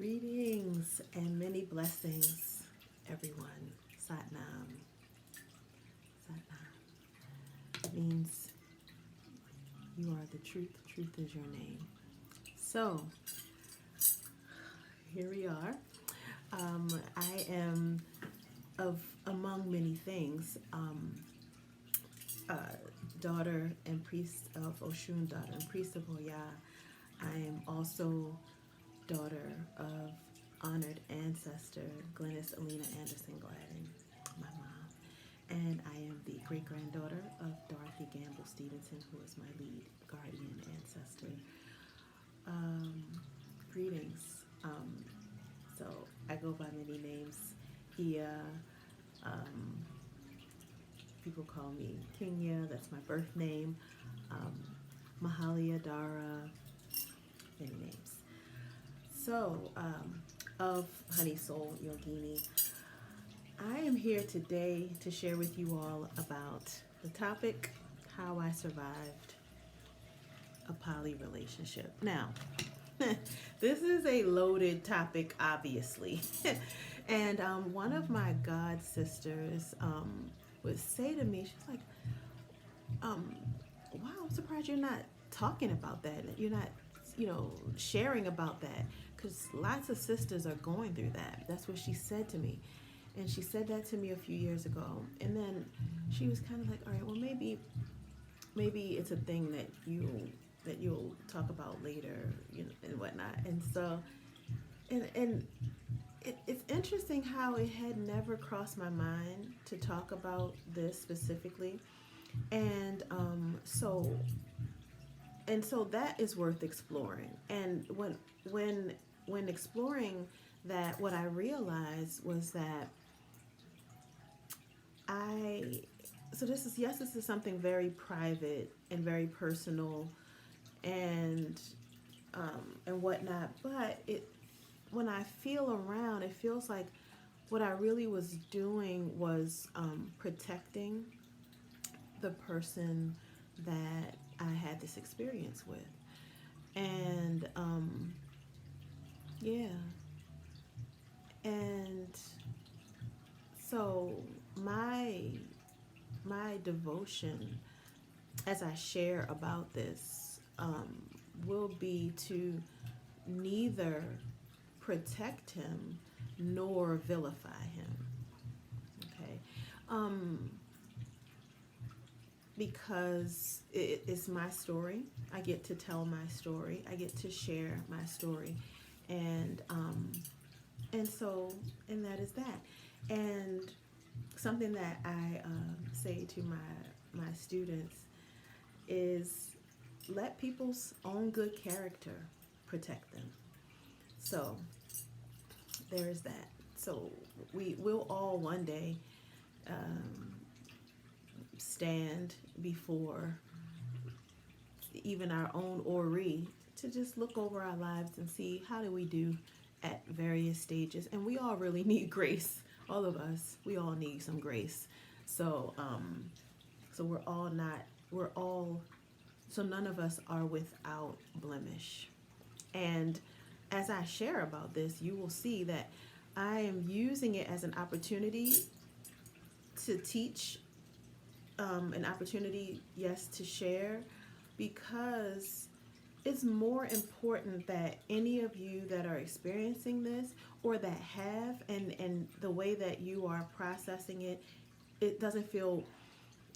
Greetings and many blessings, everyone. Satnam. Satnam means you are the truth. Truth is your name. So, here we are. I am, among many things, daughter and priest of Oshun, daughter and priest of Oya. I am also daughter of honored ancestor Glennis Alina Anderson Gladden, my mom. And I am the great-granddaughter of Dorothy Gamble Stevenson, who is my lead guardian ancestor. Greetings. So I go by many names. Ia, people call me Kenya, that's my birth name. Mahalia Dara, many names. So, of Honey Soul Yogini, I am here today to share with you all about the topic, how I survived a poly relationship. Now, this is a loaded topic, obviously. And one of my god sisters would say to me, she's like, wow, I'm surprised you're not talking about that. You're not, sharing about that. Because lots of sisters are going through that. That's what she said to me. And she said that to me a few years ago. And then she was kind of like, all right, well, maybe it's a thing that you'll talk about later, and whatnot. And so, it's interesting how it had never crossed my mind to talk about this specifically. And so that is worth exploring. And when exploring that, what I realized was that this is something very private and very personal and whatnot, but when I feel around, it feels like what I really was doing was protecting the person that I had this experience with. And yeah. And so my devotion as I share about this will be to neither protect him nor vilify him. Okay. Because it's my story. I get to tell my story. I get to share my story. And that is that. And something that I say to my students is let people's own good character protect them. So there is that. So we will all one day stand before even our own Ori to just look over our lives and see how do we do at various stages. And we all really need grace. All of us, we all need some grace. So so none of us are without blemish. And as I share about this, you will see that I am using it as an opportunity to teach, an opportunity, yes, to share, because it's more important that any of you that are experiencing this or that have, and the way that you are processing it, it doesn't feel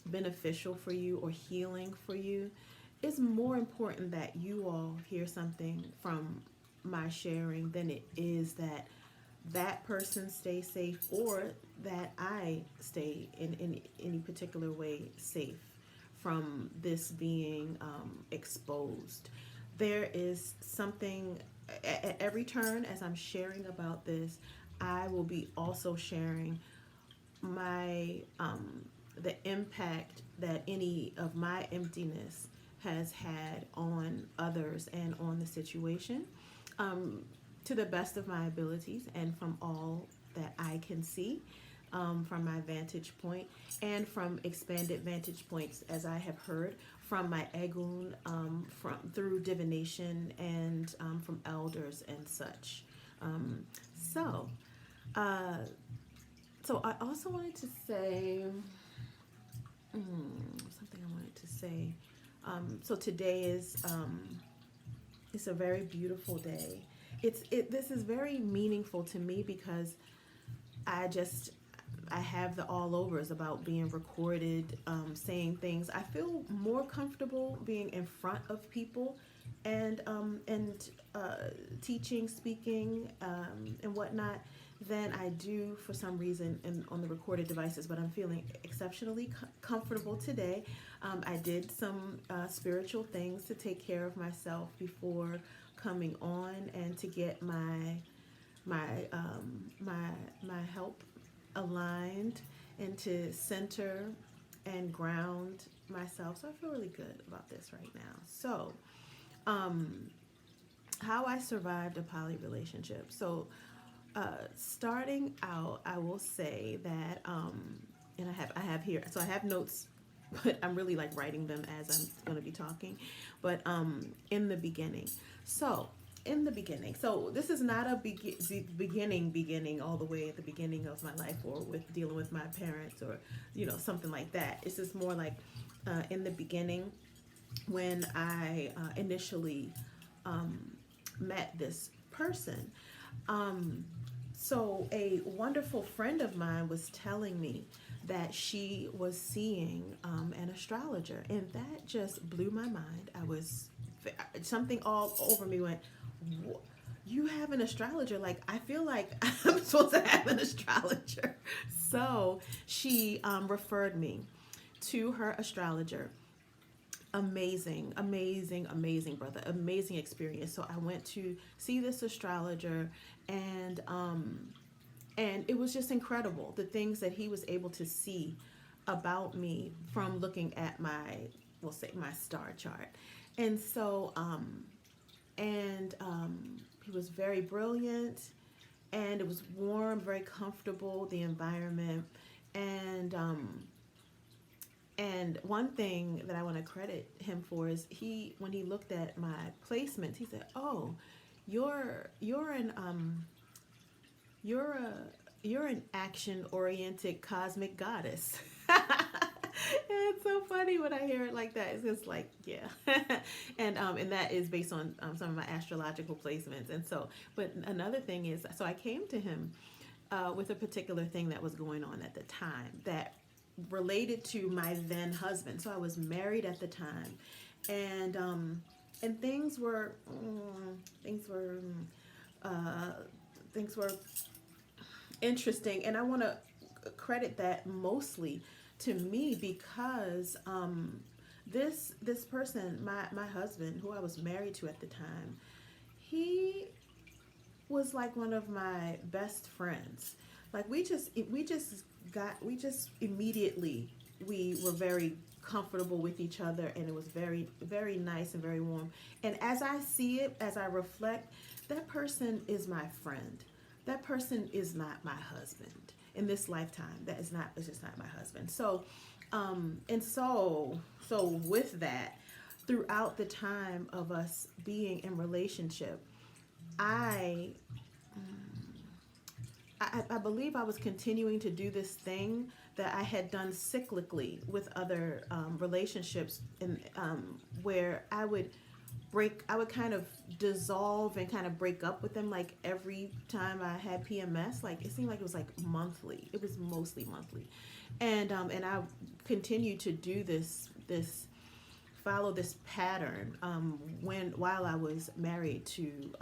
beneficial for you or healing for you. It's more important that you all hear something from my sharing than it is that person stay safe or that I stay in any particular way safe from this being exposed. There is something at every turn as I'm sharing about this. I will be also sharing my the impact that any of my emptiness has had on others and on the situation, to the best of my abilities and from all that I can see, from my vantage point and from expanded vantage points, as I have heard from my egun, through divination and from elders and such. Um, so, uh, so I also wanted to say something I wanted to say. So today is it's a very beautiful day. This is very meaningful to me because I just I have the all overs about being recorded, saying things. I feel more comfortable being in front of people and teaching, speaking, and whatnot than I do for some reason on the recorded devices. But I'm feeling exceptionally comfortable today. I did some spiritual things to take care of myself before coming on and to get my help aligned and to center and ground myself. So I feel really good about this right now. So, how I survived a poly relationship. So, starting out, I will say that, and I have here. So I have notes, but I'm really like writing them as I'm going to be talking. But in the beginning, so in the beginning, so this is not a beginning all the way at the beginning of my life or with dealing with my parents or something like that. It's just more like in the beginning when I initially met this person. So a wonderful friend of mine was telling me that she was seeing an astrologer, and that just blew my mind. I was something all over me went, you have an astrologer? Like, I feel like I'm supposed to have an astrologer. So she referred me to her astrologer. Amazing, amazing, amazing, brother. Amazing experience. So I went to see this astrologer, and it was just incredible the things that he was able to see about me from looking at we'll say my star chart. And so he was very brilliant, and it was warm, very comfortable, the environment, and one thing that I want to credit him for is when he looked at my placements, he said, "Oh, you're an action-oriented cosmic goddess." It's so funny when I hear it like that. It's just like, yeah, and that is based on some of my astrological placements. And so, but another thing is, so I came to him with a particular thing that was going on at the time that related to my then husband. So I was married at the time, and things were things were interesting, and I want to credit that mostly to me because this person, my husband, who I was married to at the time, he was like one of my best friends. Like we just immediately we were very comfortable with each other, and it was very, very nice and very warm. And as I see it, as I reflect, that person is my friend. That person is not my husband in this lifetime. It's just not my husband. So so with that, throughout the time of us being in relationship, I believe I was continuing to do this thing that I had done cyclically with other relationships, and where I would kind of dissolve and kind of break up with them like every time I had PMS. Like it seemed like it was like monthly. It was mostly monthly, and I continued to do this follow this pattern while I was married to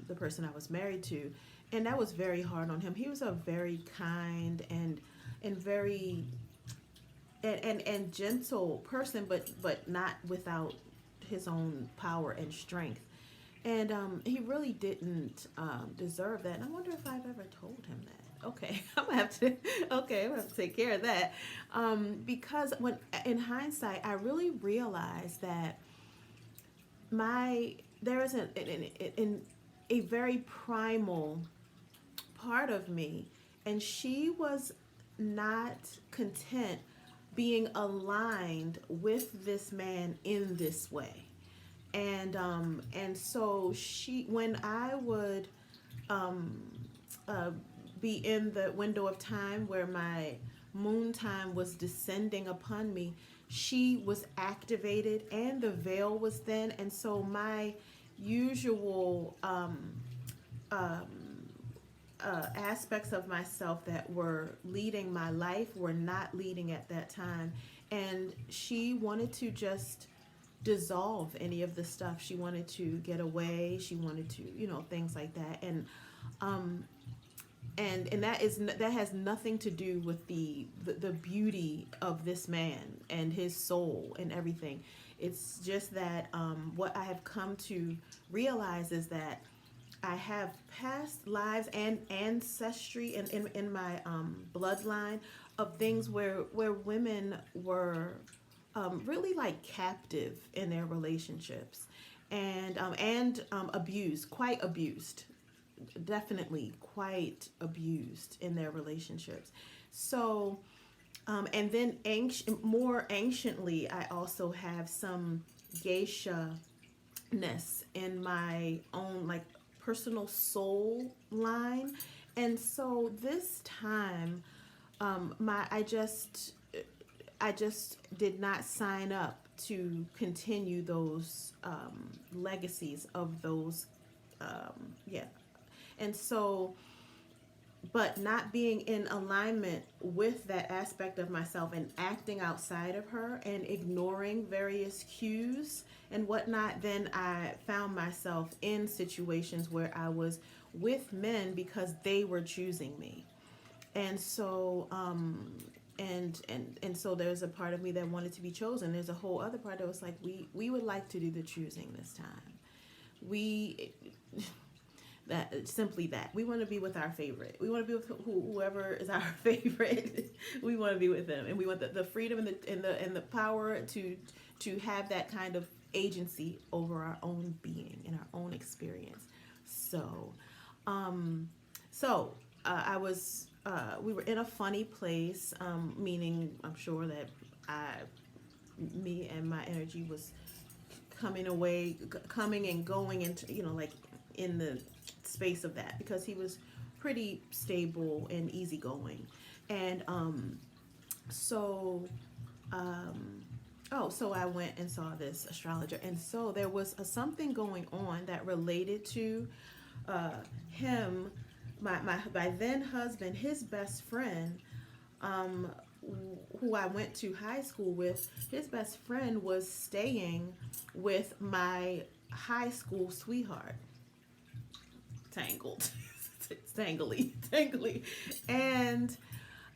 the person I was married to. And that was very hard on him. He was a very kind and very and gentle person, but not without his own power and strength. And he really didn't deserve that. And I wonder if I've ever told him that. Okay, I'm gonna have to take care of that. Because when in hindsight, I really realized that there is a very primal part of me, and she was not content being aligned with this man in this way. And so when I would uh, be in the window of time where my moon time was descending upon me, she was activated and the veil was thin. And so my usual aspects of myself that were leading my life were not leading at that time. And she wanted to just dissolve any of the stuff. She wanted to get away. She wanted to, things like that. Um, and that has nothing to do with the beauty of this man and his soul and everything. It's just that what I have come to realize is that I have past lives and ancestry in my bloodline of things where women were really like captive in their relationships and abused, quite abused, definitely quite abused in their relationships. So, and then more anciently, I also have some geisha ness in my own like personal soul line. And so this time, I just did not sign up to continue those legacies of those, yeah. And so, but not being in alignment with that aspect of myself and acting outside of her and ignoring various cues and whatnot, then I found myself in situations where I was with men because they were choosing me. And so and so there's a part of me that wanted to be chosen. There's a whole other part that was like, we would like to do the choosing this time. We that simply that we want to be with our favorite. We want to be with whoever is our favorite. We want to be with them, and we want the freedom and the power to have that kind of agency over our own being and our own experience. So, I was we were in a funny place, meaning I'm sure that me and my energy was coming and going into, like in the space of that, because he was pretty stable and easygoing. And so so I went and saw this astrologer, and so there was something going on that related to him, my then husband, his best friend, who I went to high school with. His best friend was staying with my high school sweetheart. Tangled. Tangly. And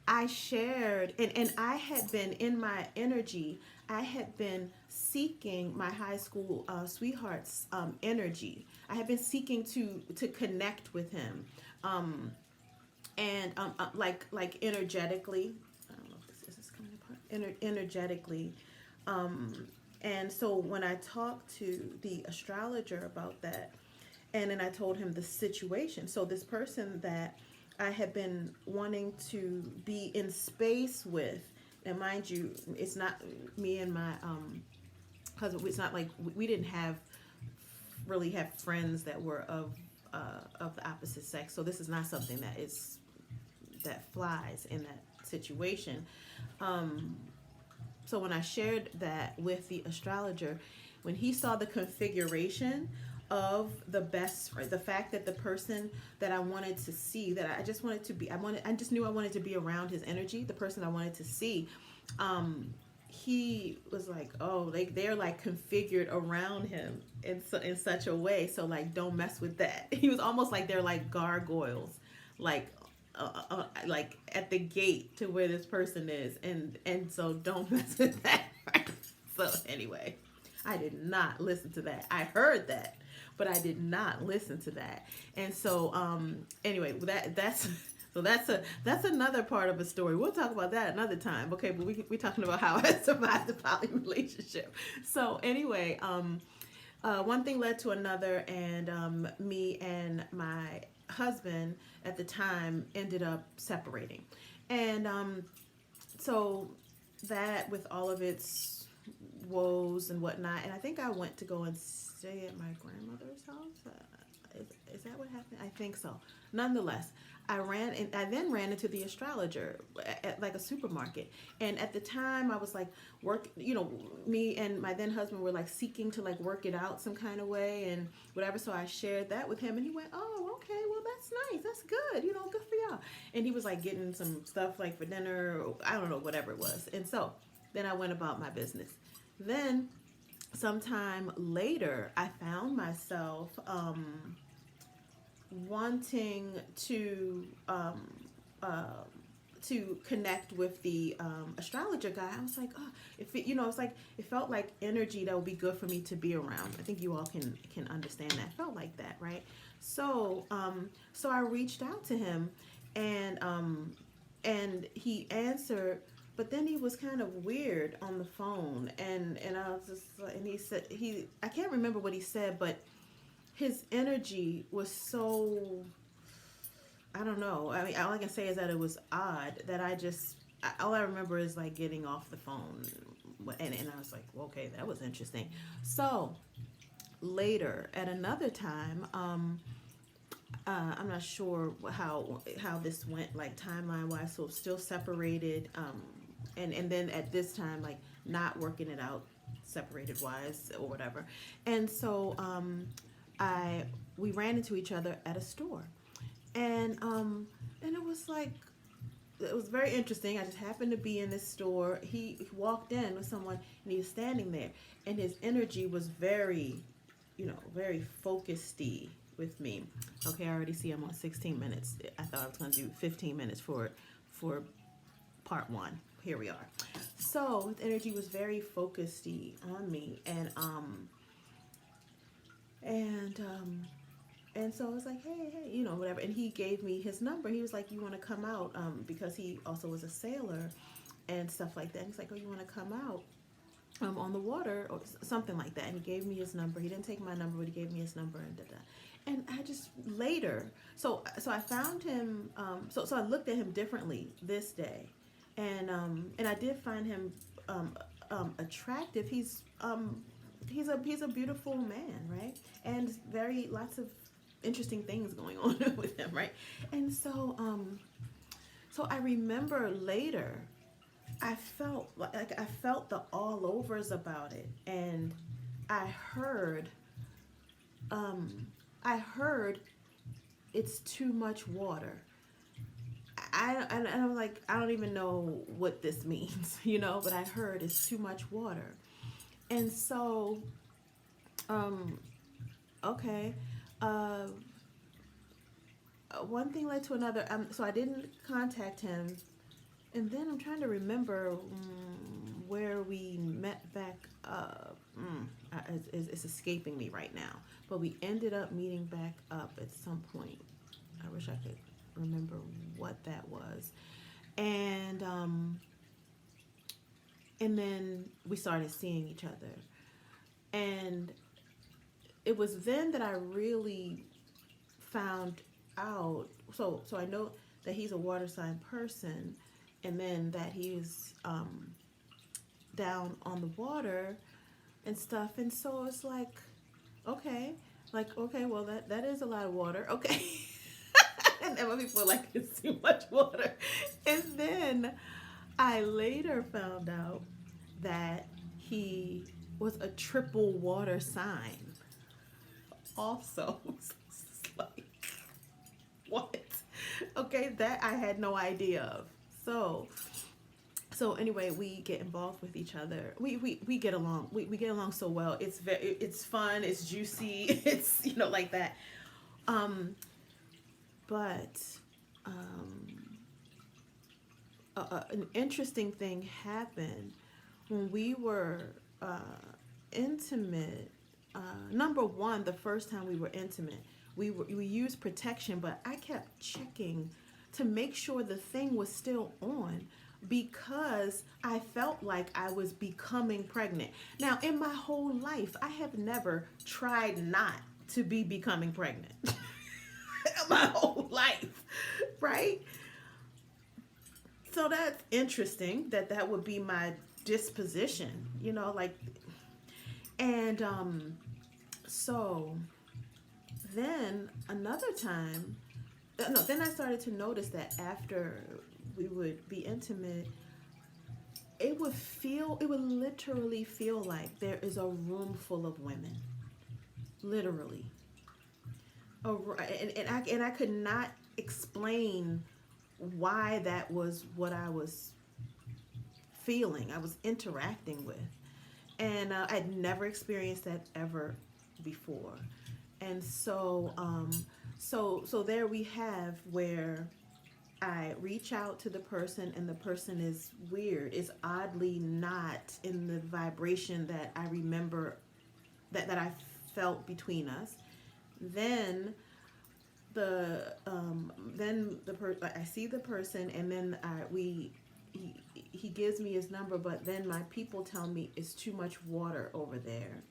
I shared, and I had been in my energy, I had been seeking my high school sweetheart's energy. I had been seeking to connect with him, and like energetically. I don't know if this is coming apart. Energetically, and so when I talked to the astrologer about that, and then I told him the situation. So this person that I had been wanting to be in space with, and mind you, it's not me and my husband. It's not like we didn't really have friends that were of the opposite sex. So this is not something that flies in that situation. So when I shared that with the astrologer, when he saw the configuration of the fact that the person that I wanted to see, that I just wanted to be, I just knew I wanted to be around his energy, the person I wanted to see, he was like, oh, they're like configured around him in such a way, so like don't mess with that. He was almost like they're like gargoyles, like at the gate to where this person is, and so don't mess with that. So anyway, I did not listen to that. I heard that, but I did not listen to that. And so anyway, that's another part of a story. We'll talk about that another time. Okay, but we're talking about how I survived the poly relationship. So anyway, one thing led to another, and me and my husband at the time ended up separating. And so that, with all of its woes and whatnot, and I think I went to go and stay at my grandmother's house. Is that what happened? I think so. Nonetheless, I then ran into the astrologer at like a supermarket. And at the time I was like me and my then husband were like seeking to like work it out some kind of way and whatever. So I shared that with him and he went, "Oh, okay, well that's nice. That's good. Good for y'all." And he was like getting some stuff like for dinner, or I don't know, whatever it was. And so then I went about my business. Then sometime later, I found myself wanting to connect with the astrologer guy. I was like, oh, if it, it's like it felt like energy that would be good for me to be around. I think you all can understand that. It felt like that, right? So so I reached out to him, and he answered. But then he was kind of weird on the phone, and I was just and he said I can't remember what he said, but his energy was so, I don't know. I mean, all I can say is that it was odd that all I remember is like getting off the phone, and I was like, well, okay, that was interesting. So later at another time, I'm not sure how this went like timeline wise. So still separated, and then at this time like not working it out separated wise or whatever. And so we ran into each other at a store, and it was like, it was very interesting. I just happened to be in this store. He walked in with someone and he was standing there, and his energy was very, very focused-y with me. Okay, I already see I'm on 16 minutes. I thought I was going to do 15 minutes for part one. Here we are. So his energy was very focused-y on me, and so I was like, hey, whatever. And he gave me his number. He was like, you want to come out? Because he also was a sailor and stuff like that. And he's like, oh, you want to come out on the water or something like that? And he gave me his number. He didn't take my number, but he gave me his number and da-da. And I just later, so I found him. So I looked at him differently this day, and I did find him attractive. He's a beautiful man, right? And lots of interesting things going on with him, right? And so I remember later, I felt the all overs about it, and I heard it's too much water. I'm like, I don't even know what this means, but I heard it's too much water. And so, okay, one thing led to another. So I didn't contact him, and then I'm trying to remember where we met back up. It's escaping me right now, but we ended up meeting back up at some point. I wish I could remember what that was, and then we started seeing each other, and it was then that I really found out. So I know that he's a water sign person, and then that he's down on the water and stuff. And so it's like, okay, well that is a lot of water, okay. And then when people are like, it's too much water. And then I later found out that he was a triple water sign also. It's like, what? Okay, that I had no idea of. So anyway, we get involved with each other. We get along. We get along so well. It's fun. It's juicy. It's like that. But an interesting thing happened when we were intimate. Number one, the first time we were intimate, we used protection, but I kept checking to make sure the thing was still on, because I felt like I was becoming pregnant. Now, in my whole life, I have never tried not to be becoming pregnant. My whole life, right? So that's interesting that would be my disposition, and so then another time, no, then I started to notice that after we would be intimate, it would literally feel like there is a room full of women, literally. And I could not explain why that was what I was feeling, I was interacting with. And I'd never experienced that ever before. And so there we have where I reach out to the person and the person is weird, is oddly not in the vibration that I remember that I felt between us. Then I see the person, and then he gives me his number, but then my people tell me it's too much water over there.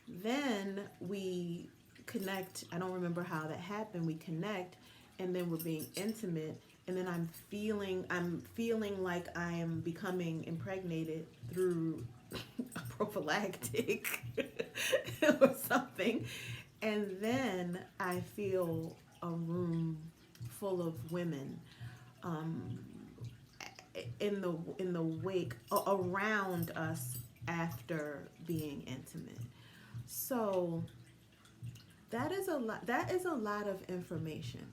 Then we connect. I don't remember how that happened. We connect, and then we're being intimate, and then I'm feeling like I am becoming impregnated through a prophylactic or something. And then I feel a room full of women, in the wake around us after being intimate. So that is a lot. That is a lot of information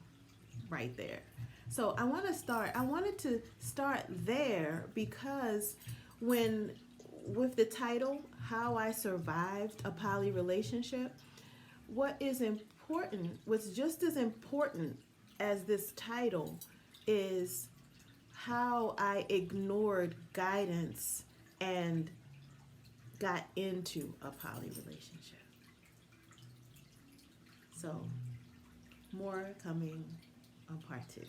right there. So I wanted to start there because with the title, How I Survived a Poly Relationship, what's just as important as this title is how I ignored guidance and got into a poly relationship. So, more coming on part 2.